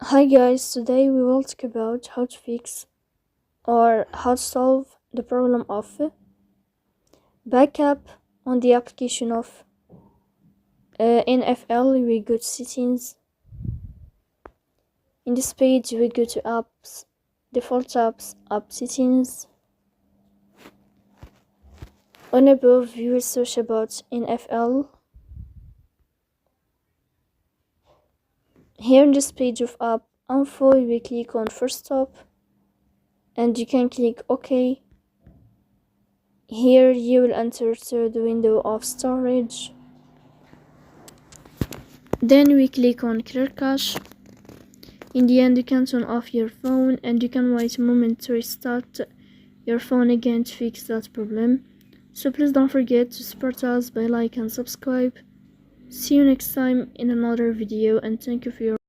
Hi guys, today we will talk about how to fix or how to solve the problem of backup on the application of NFL. We go to settings. In this page we go to apps, default apps, app settings. On above we will search about NFL. Here in this page of app info we click on first stop and you can click OK. Here you will enter to the window of storage. Then we click on clear cache. In the end you can turn off your phone and you can wait a moment to restart your phone again to fix that problem. So please don't forget to support us by like and subscribe. See you next time in another video and thank you for your